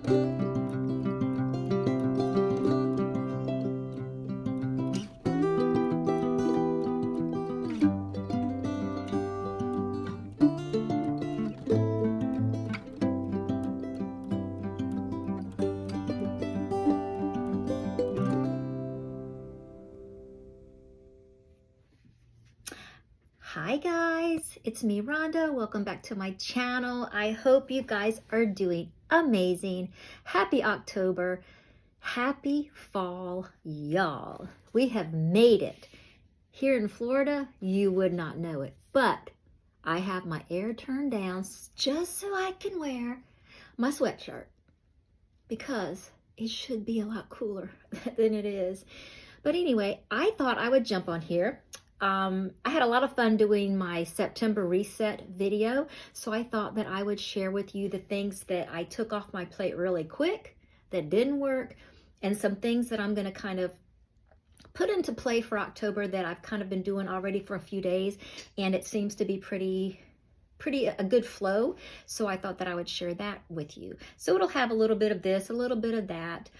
Hi guys, it's me Rhonda. Welcome back to my channel. I hope you guys are doing amazing. Happy October. Happy fall, y'all. We have made it. Here in Florida, you would not know it, but I have my air turned down just so I can wear my sweatshirt because it should be a lot cooler than it is. But anyway, I thought I would jump on here. I had a lot of fun doing my September reset video, so I thought that I would share with you the things that I took off my plate really quick that didn't work, and some things that I'm going to kind of put into play for October that I've kind of been doing already for a few days, and it seems to be pretty a good flow. So I thought that I would share that with you. So it'll have a little bit of this, a little bit of that.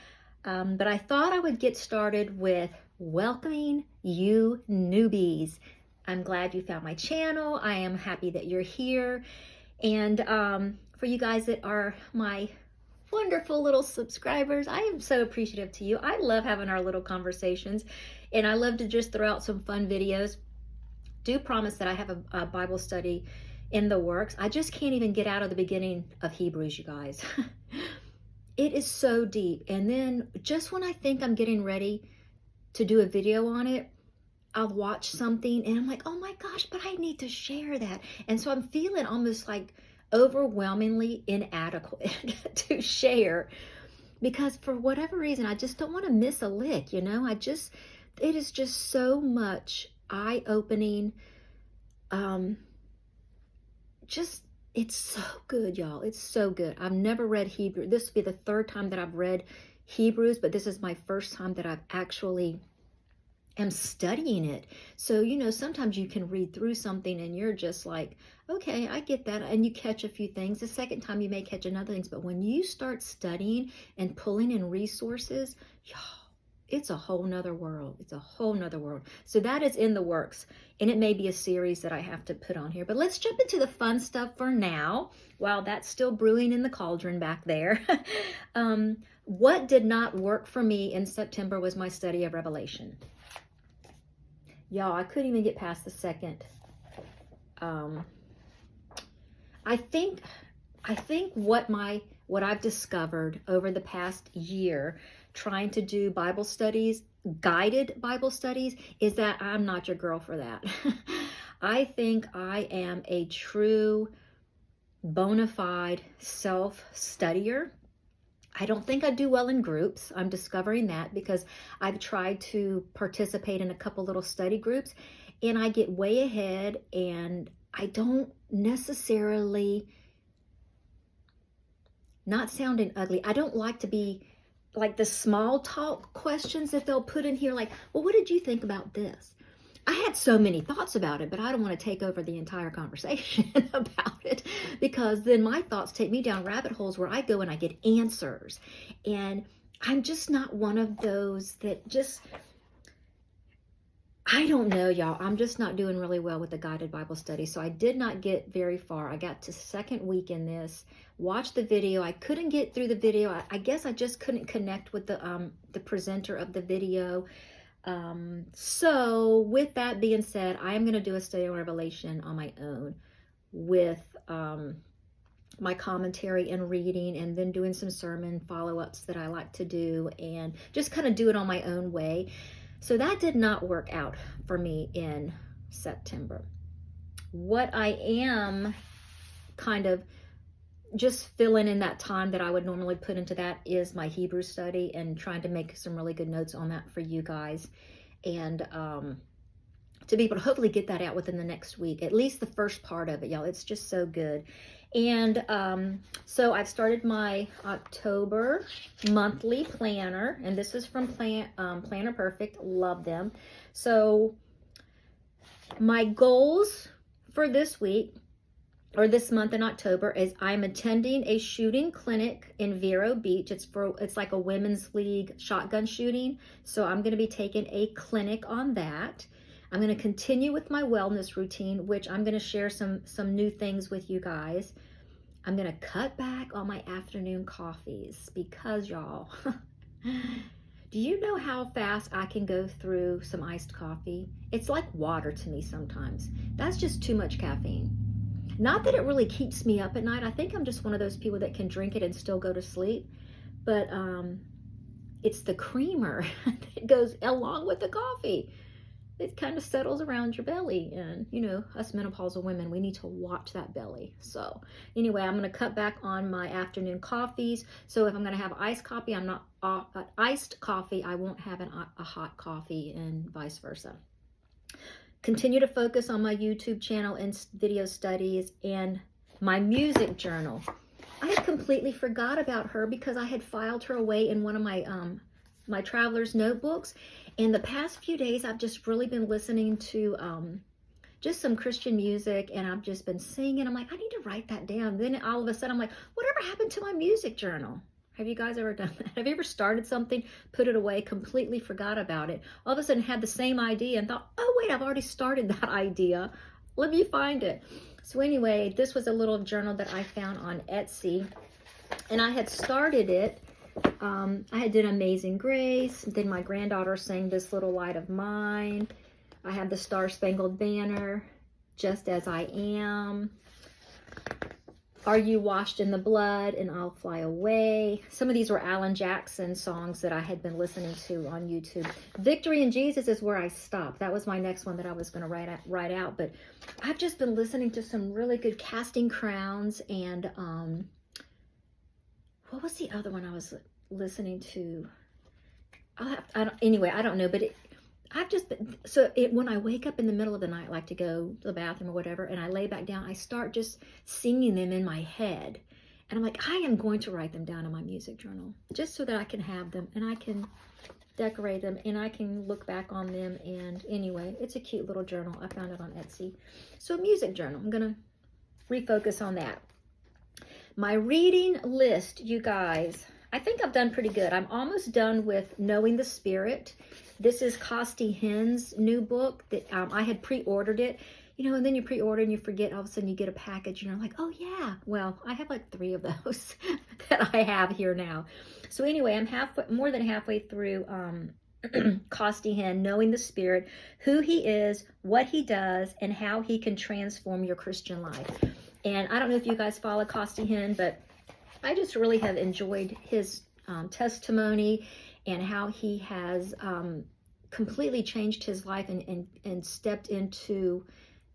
But I thought I would get started with welcoming you newbies. I'm glad you found my channel. I am happy that you're here. And for you guys that are my wonderful little subscribers, I am so appreciative to you. I love having our little conversations, and I love to just throw out some fun videos. Do promise that I have a Bible study in the works. I just can't even get out of the beginning of Hebrews, you guys. It is so deep. And then just when I think I'm getting ready to do a video on it, I'll watch something and I'm like, oh my gosh, but I need to share that. And so I'm feeling almost like overwhelmingly inadequate to share, because for whatever reason, I just don't want to miss a lick, you know? It is just so much eye-opening. It's so good, y'all. It's so good. I've never read Hebrew. This will be the third time that I've read Hebrews, but this is my first time that I've actually am studying it. So, you know, sometimes you can read through something and you're just like, okay, I get that. And you catch a few things. The second time you may catch another things. But when you start studying and pulling in resources, y'all, it's a whole nother world. It's a whole nother world. So that is in the works, and it may be a series that I have to put on here. But let's jump into the fun stuff for now, while that's still brewing in the cauldron back there. What did not work for me in September was my study of Revelation. Y'all, I couldn't even get past the second. I think what I've discovered over the past year trying to do Bible studies, guided Bible studies, is that I'm not your girl for that. I think I am a true bona fide self-studier. I don't think I do well in groups. I'm discovering that because I've tried to participate in a couple little study groups, and I get way ahead and I don't necessarily, not sounding ugly, I don't like to be like the small talk questions that they'll put in here, like, well, what did you think about this? I had so many thoughts about it, but I don't want to take over the entire conversation about it, because then my thoughts take me down rabbit holes where I go and I get answers. And I'm just not one of those that just, I don't know, y'all. I'm just not doing really well with the guided Bible study. So I did not get very far. I got to second week in this, watched the video. I couldn't get through the video. I guess I just couldn't connect with the presenter of the video. So with that being said, I am going to do a study on Revelation on my own with my commentary and reading, and then doing some sermon follow-ups that I like to do, and just kind of do it on my own way. So that did not work out for me in September. What I am kind of just filling in that time that I would normally put into that is my Hebrew study, and trying to make some really good notes on that for you guys, and to be able to hopefully get that out within the next week, at least the first part of it, y'all. It's just so good. And so I've started my October monthly planner, and this is from Planner Perfect. Love them. So my goals for this week or this month in October, is I'm attending a shooting clinic in Vero Beach. It's like a women's league shotgun shooting. So I'm going to be taking a clinic on that. I'm going to continue with my wellness routine, which I'm going to share some new things with you guys. I'm going to cut back on my afternoon coffees because, y'all, do you know how fast I can go through some iced coffee? It's like water to me sometimes. That's just too much caffeine. Not that it really keeps me up at night. I think I'm just one of those people that can drink it and still go to sleep. But it's the creamer that goes along with the coffee. It kind of settles around your belly. And, you know, us menopausal women, we need to watch that belly. So anyway, I'm going to cut back on my afternoon coffees. So if I'm going to have iced coffee, iced coffee, I won't have a hot coffee, and vice versa. Continue to focus on my YouTube channel and video studies and my music journal. I had completely forgot about her because I had filed her away in one of my my traveler's notebooks. And the past few days, I've just really been listening to just some Christian music, and I've just been singing. I'm like, I need to write that down. Then all of a sudden, I'm like, whatever happened to my music journal? Have you guys ever done that? Have you ever started something, put it away, completely forgot about it, all of a sudden had the same idea and thought, oh wait, I've already started that idea. Let me find it. So anyway, this was a little journal that I found on Etsy, and I had started it. I had done Amazing Grace. Then my granddaughter sang This Little Light of Mine. I have the Star Spangled Banner, Just As I Am. Are You Washed in the Blood, and I'll Fly Away. Some of these were Alan Jackson songs that I had been listening to on YouTube. Victory in Jesus is where I stopped. That was my next one that I was going to write out. But I've just been listening to some really good Casting Crowns, and what was the other one I was listening to? Anyway, I don't know, but I've just been, when I wake up in the middle of the night, like to go to the bathroom or whatever, and I lay back down, I start just singing them in my head. And I'm like, I am going to write them down in my music journal just so that I can have them and I can decorate them and I can look back on them. And anyway, it's a cute little journal. I found it on Etsy. So music journal, I'm going to refocus on that. My reading list, you guys, I think I've done pretty good. I'm almost done with Knowing the Spirit. This is Costi Hinn's new book that I had pre-ordered it. You know, and then you pre-order and you forget, all of a sudden you get a package and you're like, oh yeah. Well, I have like 3 of those that I have here now. So anyway, I'm more than halfway through Costi Hinn, Knowing the Spirit, who he is, what he does, and how he can transform your Christian life. And I don't know if you guys follow Costi Hinn, but I just really have enjoyed his testimony and how he has completely changed his life and stepped into,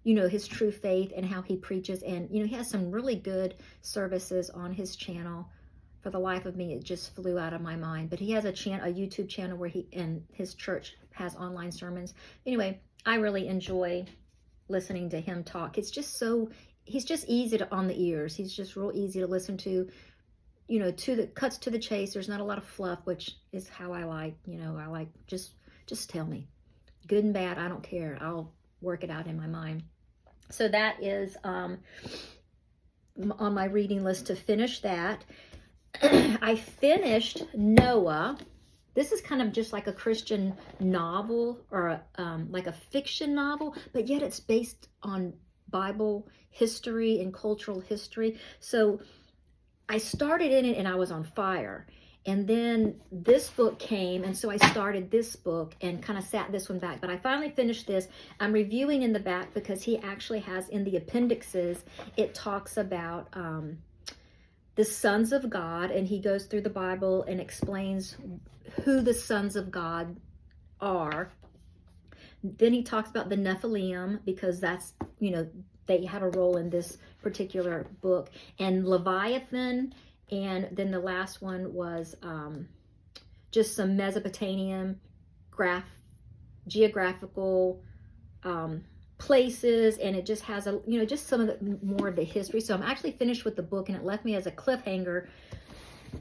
you know, his true faith and how he preaches. And, you know, he has some really good services on his channel. For the life of me, it just flew out of my mind. But he has a YouTube channel where and his church has online sermons. Anyway, I really enjoy listening to him talk. It's just he's just easy on the ears. He's just real easy to listen to. You know, cuts to the chase. There's not a lot of fluff, which is how I like. You know, I like just tell me, good and bad. I don't care. I'll work it out in my mind. So that is on my reading list to finish that. I finished Noah. This is kind of just like a Christian novel or like a fiction novel, but yet it's based on Bible history and cultural history. So I started in it and I was on fire. And then this book came, and so I started this book and kind of sat this one back. But I finally finished this. I'm reviewing in the back because he actually has in the appendixes, it talks about the sons of God, and he goes through the Bible and explains who the sons of God are. Then he talks about the Nephilim, because that's, you know, they had a role in this particular book, and Leviathan. And then the last one was just some Mesopotamian geographical places, and it just has just some of the more of the history. So I'm actually finished with the book, and it left me as a cliffhanger,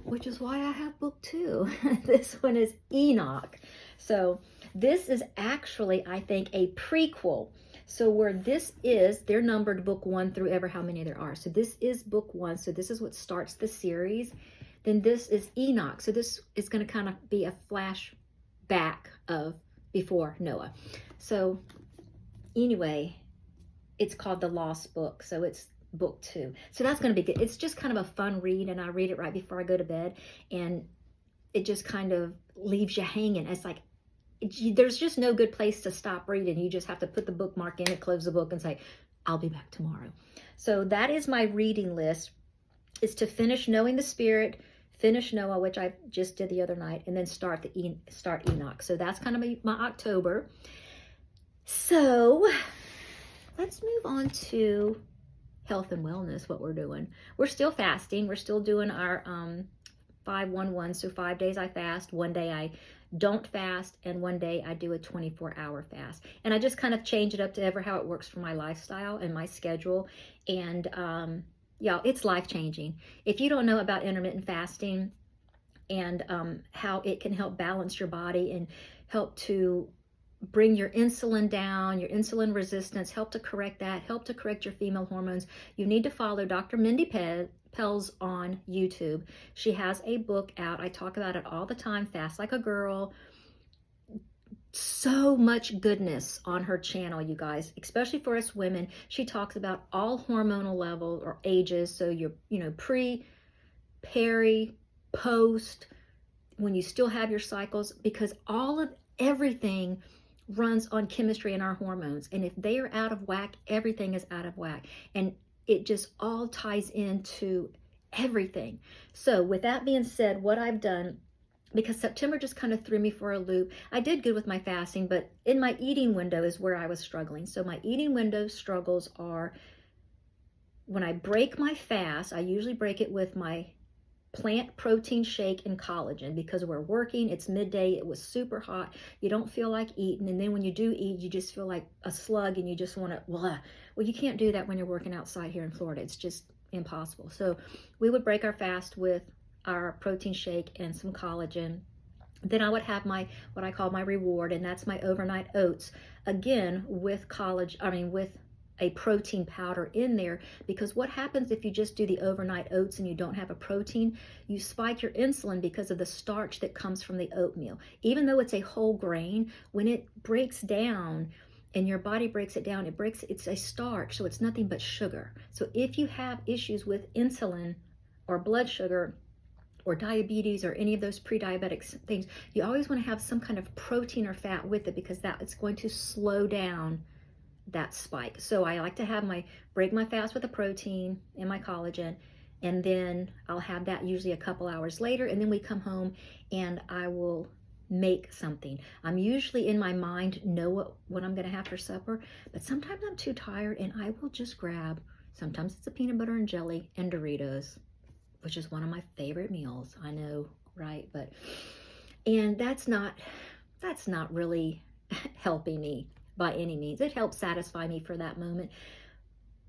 which is why I have book 2. This one is Enoch. So this is actually, I think, a prequel. So where this is, they're numbered book 1 through ever how many there are. So this is book 1. So this is what starts the series. Then this is Enoch. So this is going to kind of be a flashback of before Noah. So anyway, it's called The Lost Book. So it's book 2. So that's going to be good. It's just kind of a fun read, and I read it right before I go to bed, and it just kind of leaves you hanging. It's like, there's just no good place to stop reading. You just have to put the bookmark in and close the book and say, I'll be back tomorrow. So that is my reading list, is to finish Knowing the Spirit, finish Noah, which I just did the other night, and then start Enoch. So that's kind of my October. So let's move on to health and wellness, what we're doing. We're still fasting. We're still doing our 5-1-1. So 5 days I fast, 1 day I don't fast, and 1 day I do a 24-hour fast. And I just kind of change it up to ever how it works for my lifestyle and my schedule. And y'all, it's life-changing. If you don't know about intermittent fasting and how it can help balance your body and help to bring your insulin down, your insulin resistance, help to correct that, help to correct your female hormones, you need to follow Dr. Mindy Pelz on YouTube. She has a book out. I talk about it all the time, Fast Like a Girl. So much goodness on her channel, you guys, especially for us women. She talks about all hormonal levels or ages. So you're, pre, peri, post, when you still have your cycles, because everything runs on chemistry and our hormones. And if they are out of whack, everything is out of whack. And it just all ties into everything. So with that being said, what I've done, because September just kind of threw me for a loop. I did good with my fasting, but in my eating window is where I was struggling. So my eating window struggles are when I break my fast, I usually break it with my plant protein shake and collagen, because we're working, it's midday, it was super hot, you don't feel like eating, and then when you do eat, you just feel like a slug and you just want to, well, you can't do that when you're working outside here in Florida. It's just impossible. So we would break our fast with our protein shake and some collagen. Then I would have what I call my reward, and that's my overnight oats, again with with a protein powder in there, because what happens if you just do the overnight oats and you don't have a protein? You spike your insulin because of the starch that comes from the oatmeal. Even though it's a whole grain, when it breaks down and your body breaks it down, it's a starch, so it's nothing but sugar. So if you have issues with insulin or blood sugar or diabetes or any of those pre-diabetic things, you always want to have some kind of protein or fat with it, because it's going to slow down that spike. So I like to break my fast with a protein and my collagen, and then I'll have that usually a couple hours later, and then we come home and I will make something. I'm usually in my mind know what I'm gonna have for supper, but sometimes I'm too tired and I will just grab, sometimes it's a peanut butter and jelly and Doritos, which is one of my favorite meals. I know, right? And that's not really helping me by any means. It helps satisfy me for that moment.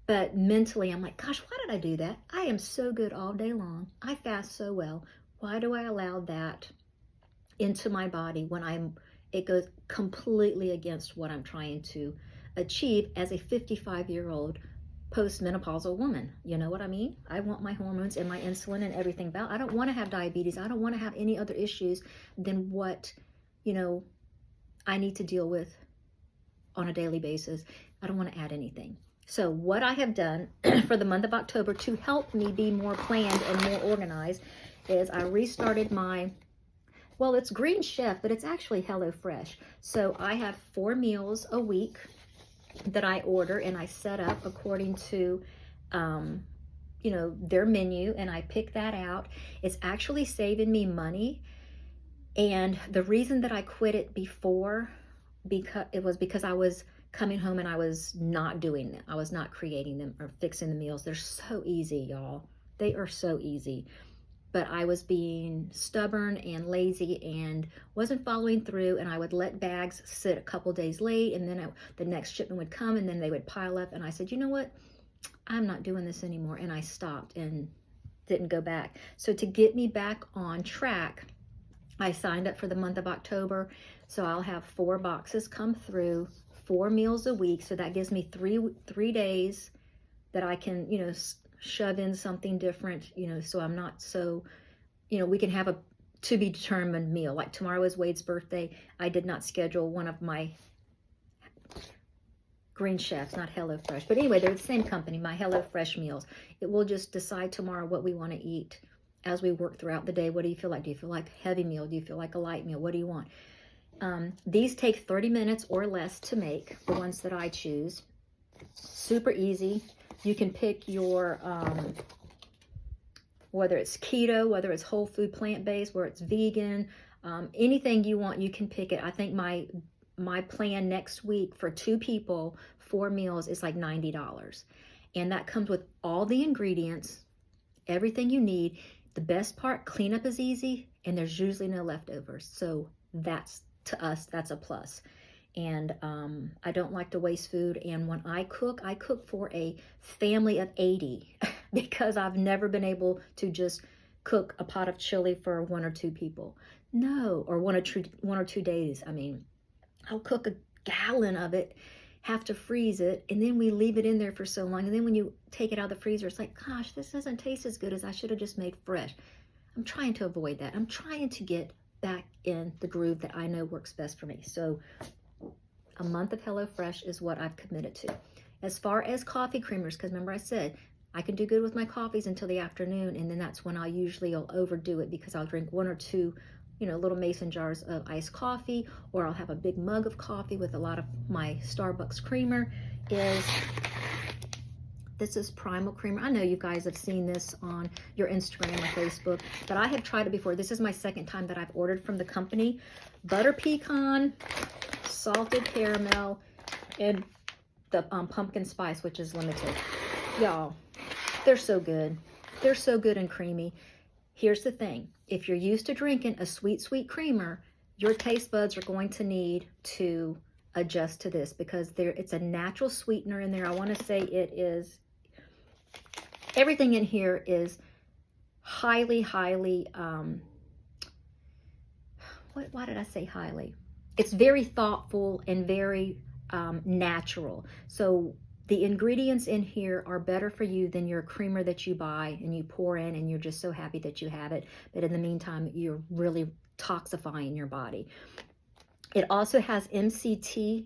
But mentally, I'm like, gosh, why did I do that? I am so good all day long. I fast so well. Why do I allow that into my body when it goes completely against what I'm trying to achieve as a 55-year-old postmenopausal woman? You know what I mean? I want my hormones and my insulin and everything I don't want to have diabetes. I don't want to have any other issues than what, I need to deal with on a daily basis. I don't want to add anything. So what I have done for the month of October to help me be more planned and more organized is I restarted it's Green Chef, but it's actually HelloFresh. So I have 4 meals a week that I order, and I set up according to their menu, and I pick that out. It's actually saving me money. And the reason that I quit it before, because I was coming home and I was not doing them. I was not creating them or fixing the meals. They're so easy, y'all. They are so easy. But I was being stubborn and lazy and wasn't following through, and I would let bags sit a couple days late, and then the next shipment would come, and then they would pile up, and I said, you know what? I'm not doing this anymore, and I stopped and didn't go back. So to get me back on track, I signed up for the month of October. So I'll have 4 boxes come through 4 meals a week. So that gives me three days that I can, you know, shove in something different, you know, so I'm not so, you know, we can have a to be determined meal. Like tomorrow is Wade's birthday. I did not schedule one of my Green Chefs, not HelloFresh. But anyway, they're the same company, my HelloFresh meals. It will just decide tomorrow what we want to eat as we work throughout the day. What do you feel like? Do you feel like a heavy meal? Do you feel like a light meal? What do you want? These take 30 minutes or less to make, the ones that I choose. Super easy. You can pick your, whether it's keto, whether it's whole food plant-based, whether it's vegan, anything you want, you can pick it. I think my plan next week for 2 people, 4 meals is like $90. And that comes with all the ingredients, everything you need. The best part, cleanup is easy and there's usually no leftovers. So that's, to us, that's a plus. And I don't like to waste food. And when I cook for a family of 80 because I've never been able to just cook a pot of chili for 1 or 2 people. No, or one or two days. I mean, I'll cook a gallon of it, have to freeze it, and then we leave it in there for so long. And then when you take it out of the freezer, it's like, gosh, this doesn't taste as good as I should have just made fresh. I'm trying to avoid that. I'm trying to get back in the groove that I know works best for me. So a month of HelloFresh is what I've committed to. As far as coffee creamers, because remember I said, I can do good with my coffees until the afternoon, and then that's when I'll overdo it because I'll drink 1 or 2, you know, little mason jars of iced coffee, or I'll have a big mug of coffee with a lot of my Starbucks creamer. This is Primal Creamer. I know you guys have seen this on your Instagram or Facebook, but I have tried it before. This is my second time that I've ordered from the company. Butter pecan, salted caramel, and the pumpkin spice, which is limited. Y'all, they're so good. They're so good and creamy. Here's the thing. If you're used to drinking a sweet, sweet creamer, your taste buds are going to need to adjust to this because it's a natural sweetener in there. I want to say it is, everything in here is highly, why did I say highly? It's very thoughtful and very natural. So the ingredients in here are better for you than your creamer that you buy and you pour in and you're just so happy that you have it. But in the meantime, you're really toxifying your body. It also has MCT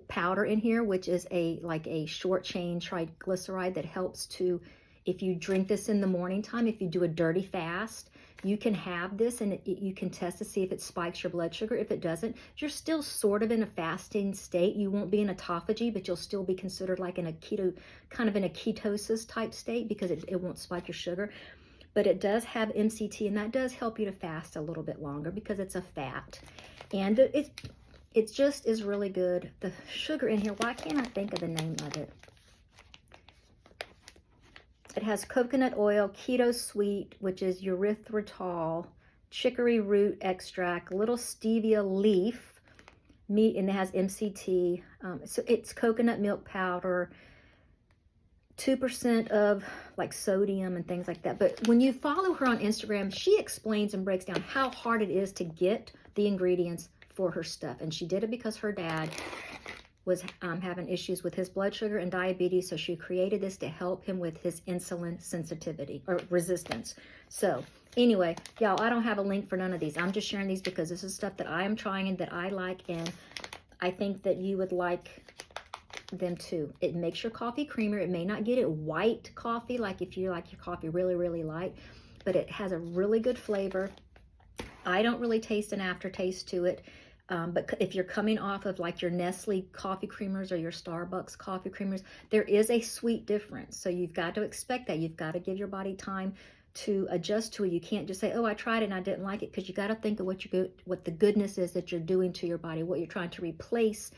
powder in here, which is like a short chain triglyceride that helps to, if you drink this in the morning time, if you do a dirty fast, you can have this and you can test to see if it spikes your blood sugar. If it doesn't, you're still sort of in a fasting state. You won't be in autophagy, but you'll still be considered like in a keto, kind of in a ketosis type state because it won't spike your sugar. But it does have MCT, and that does help you to fast a little bit longer because it's a fat. And it just is really good. The sugar in here, why can't I think of the name of it? It has coconut oil, keto sweet, which is erythritol, chicory root extract, little stevia leaf, meat, and it has MCT. So it's coconut milk powder, 2% of like sodium and things like that. But when you follow her on Instagram, she explains and breaks down how hard it is to get the ingredients for her stuff. And she did it because her dad was having issues with his blood sugar and diabetes, so she created this to help him with his insulin sensitivity or resistance. So anyway, y'all, I don't have a link for none of these. I'm just sharing these because this is stuff that I am trying and that I like, and I think that you would like them too. It makes your coffee creamer. It may not get it white coffee, like if you like your coffee really, really light, but it has a really good flavor. I don't really taste an aftertaste to it. But if you're coming off of like your Nestle coffee creamers or your Starbucks coffee creamers, there is a sweet difference. So you've got to expect that. You've got to give your body time to adjust to it. You can't just say, oh, I tried it and I didn't like it, because you got to think of what the goodness is that you're doing to your body, what you're trying to replace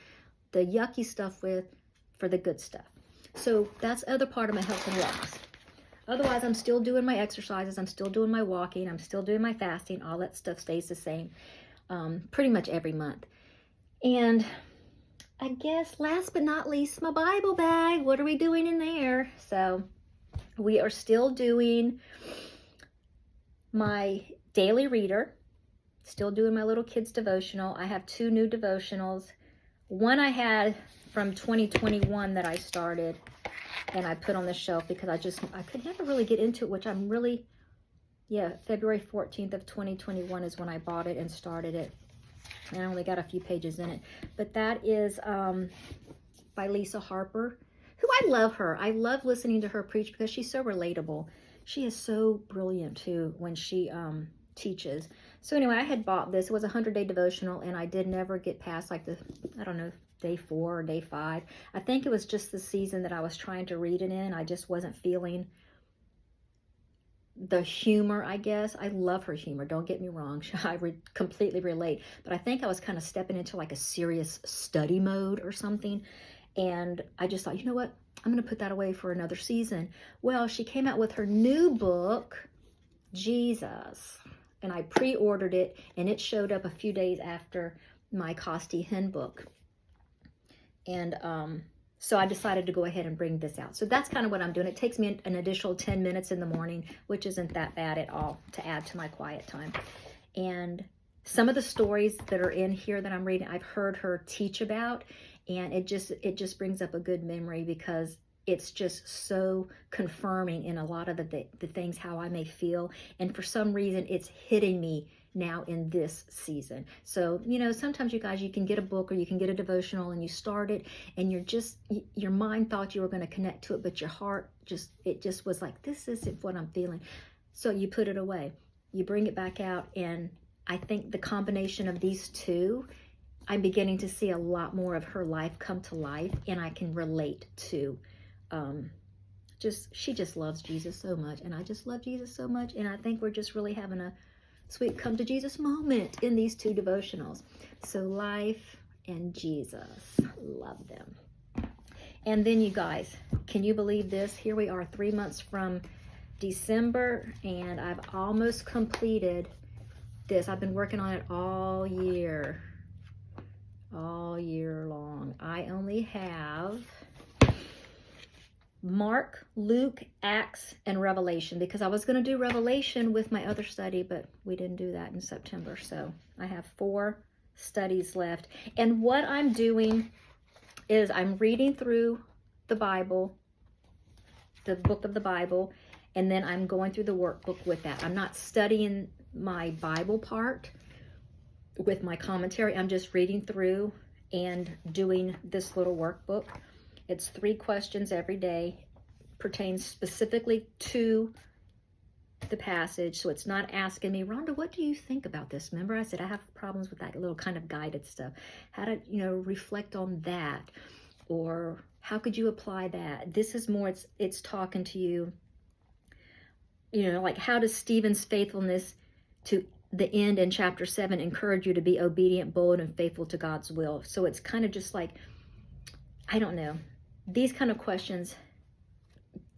the yucky stuff with for the good stuff. So that's the other part of my health and wellness. Otherwise, I'm still doing my exercises. I'm still doing my walking. I'm still doing my fasting. All that stuff stays the same. Pretty much every month. And I guess last but not least, my Bible bag. What are we doing in there? So we are still doing my daily reader, still doing my little kids devotional. I have 2 new devotionals. One I had from 2021 that I started and I put on the shelf because I could never really get into it, which I'm really, yeah, February 14th of 2021 is when I bought it and started it. And I only got a few pages in it. But that is by Lisa Harper, who I love her. I love listening to her preach because she's so relatable. She is so brilliant too when she teaches. So anyway, I had bought this. It was a 100-day devotional, and I did never get past like I don't know, day 4 or day 5. I think it was just the season that I was trying to read it in. I just wasn't feeling the humor, I guess. I love her humor. Don't get me wrong. I completely relate. But I think I was kind of stepping into like a serious study mode or something. And I just thought, you know what? I'm going to put that away for another season. Well, she came out with her new book, Jesus. And I pre-ordered it, and it showed up a few days after my Costi Hinn book. And so I decided to go ahead and bring this out. So that's kind of what I'm doing. It takes me an additional 10 minutes in the morning, which isn't that bad at all to add to my quiet time. And some of the stories that are in here that I'm reading, I've heard her teach about, and it just brings up a good memory because it's just so confirming in a lot of the things how I may feel. And for some reason, it's hitting me now in this season. So, you know, sometimes you guys, you can get a book or you can get a devotional and you start it and your mind thought you were going to connect to it, but your heart it just was like, this isn't what I'm feeling. So you put it away, you bring it back out. And I think the combination of these two, I'm beginning to see a lot more of her life come to life, and I can relate to she just loves Jesus so much, and I just love Jesus so much, and I think we're just really having a sweet come to Jesus moment in these two devotionals. So life and Jesus, love them. And then you guys, can you believe this? Here we are 3 months from December, and I've almost completed this. I've been working on it all year long. I only have Mark, Luke, Acts, and Revelation, because I was going to do Revelation with my other study, but we didn't do that in September. So I have 4 studies left. And what I'm doing is I'm reading through the Bible, the book of the Bible, and then I'm going through the workbook with that. I'm not studying my Bible part with my commentary. I'm just reading through and doing this little workbook. It's 3 questions every day, pertains specifically to the passage. So it's not asking me, Rhonda, what do you think about this? Remember I said I have problems with that little kind of guided stuff. How to, reflect on that, or how could you apply that? This is more, it's talking to you, like how does Stephen's faithfulness to the end in chapter 7 encourage you to be obedient, bold, and faithful to God's will? So it's kind of just like, I don't know. These kind of questions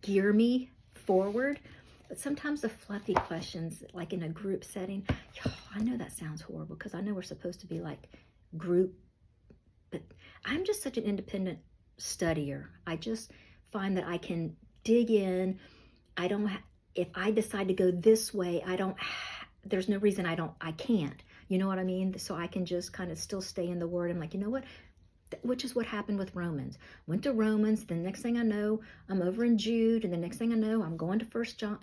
gear me forward, but sometimes the fluffy questions, like in a group setting, I know that sounds horrible because I know we're supposed to be like group, but I'm just such an independent studier. I just find that I can dig in. If I decide to go this way, there's no reason I can't, you know what I mean? So I can just kind of still stay in the Word. I'm like, you know what? Which is what happened with Romans. Went to Romans, the next thing I know, I'm over in Jude, and the next thing I know, I'm going to 1 John.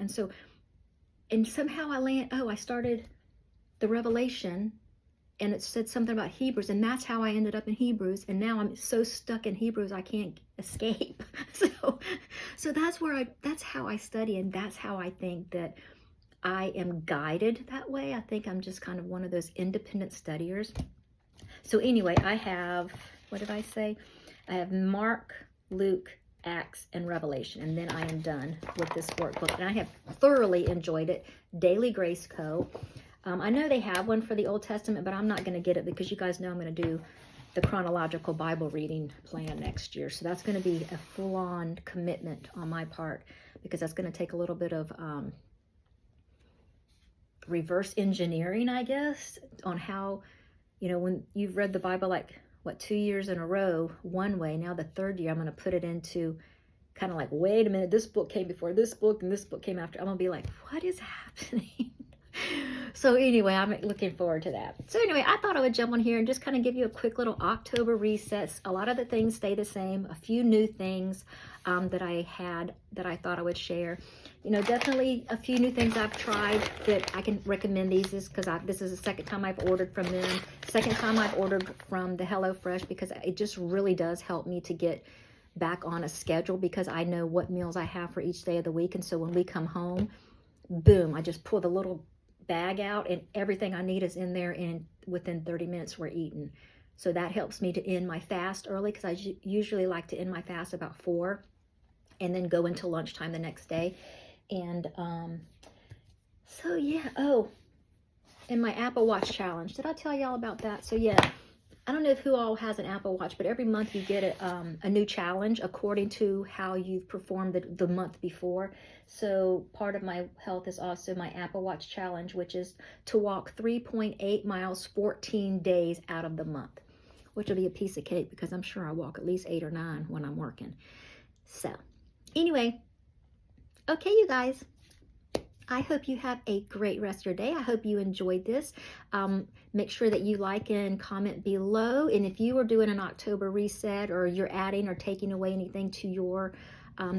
And somehow I started the Revelation, and it said something about Hebrews, and that's how I ended up in Hebrews, and now I'm so stuck in Hebrews I can't escape. So that's how I study, and that's how I think that I am guided that way. I think I'm just kind of one of those independent studiers. So anyway, I have, what did I say? I have Mark, Luke, Acts, and Revelation, and then I am done with this workbook, and I have thoroughly enjoyed it. Daily Grace Co. I know they have one for the Old Testament, but I'm not going to get it because you guys know I'm going to do the chronological Bible reading plan next year. So that's going to be a full-on commitment on my part, because that's going to take a little bit of reverse engineering, I guess, on how, when you've read the Bible 2 years in a row one way, now the 3rd year I'm going to put it into kind of like, wait a minute, this book came before this book and this book came after. I'm going to be like, what is happening? So anyway, I'm looking forward to that. So anyway, I thought I would jump on here and just kind of give you a quick little October resets. A lot of the things stay the same. A few new things that I had that I thought I would share. You know, definitely a few new things I've tried that I can recommend. These is because this is the second time I've ordered from them. Second time I've ordered from the HelloFresh, because it just really does help me to get back on a schedule, because I know what meals I have for each day of the week. And so when we come home, boom, I just pull the little bag out and everything I need is in there, and within 30 minutes we're eating. So that helps me to end my fast early, because I usually like to end my fast about 4 and then go into lunchtime the next day. And so yeah, oh, and my Apple Watch challenge. Did I tell y'all about that? So yeah, I don't know if who all has an Apple Watch, but every month you get a new challenge according to how you've performed the month before. So part of my health is also my Apple Watch challenge, which is to walk 3.8 miles 14 days out of the month, which will be a piece of cake, because I'm sure I walk at least 8 or 9 when I'm working. So anyway, okay, you guys, I hope you have a great rest of your day. I hope you enjoyed this. Make sure that you like and comment below. And if you are doing an October reset, or you're adding or taking away anything to your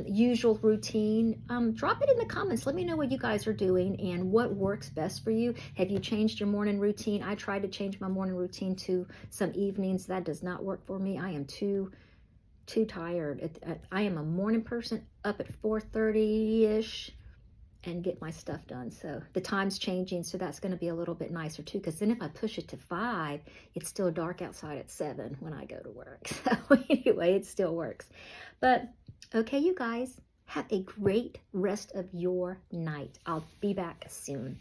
usual routine, drop it in the comments. Let me know what you guys are doing and what works best for you. Have you changed your morning routine? I tried to change my morning routine to some evenings. That does not work for me. I am too tired. I am a morning person, up at 4:30-ish. and get my stuff done. So the time's changing, so that's going to be a little bit nicer too, because then if I push it to 5, it's still dark outside at 7 when I go to work. So anyway, it still works. But okay, you guys, have a great rest of your night. I'll be back soon.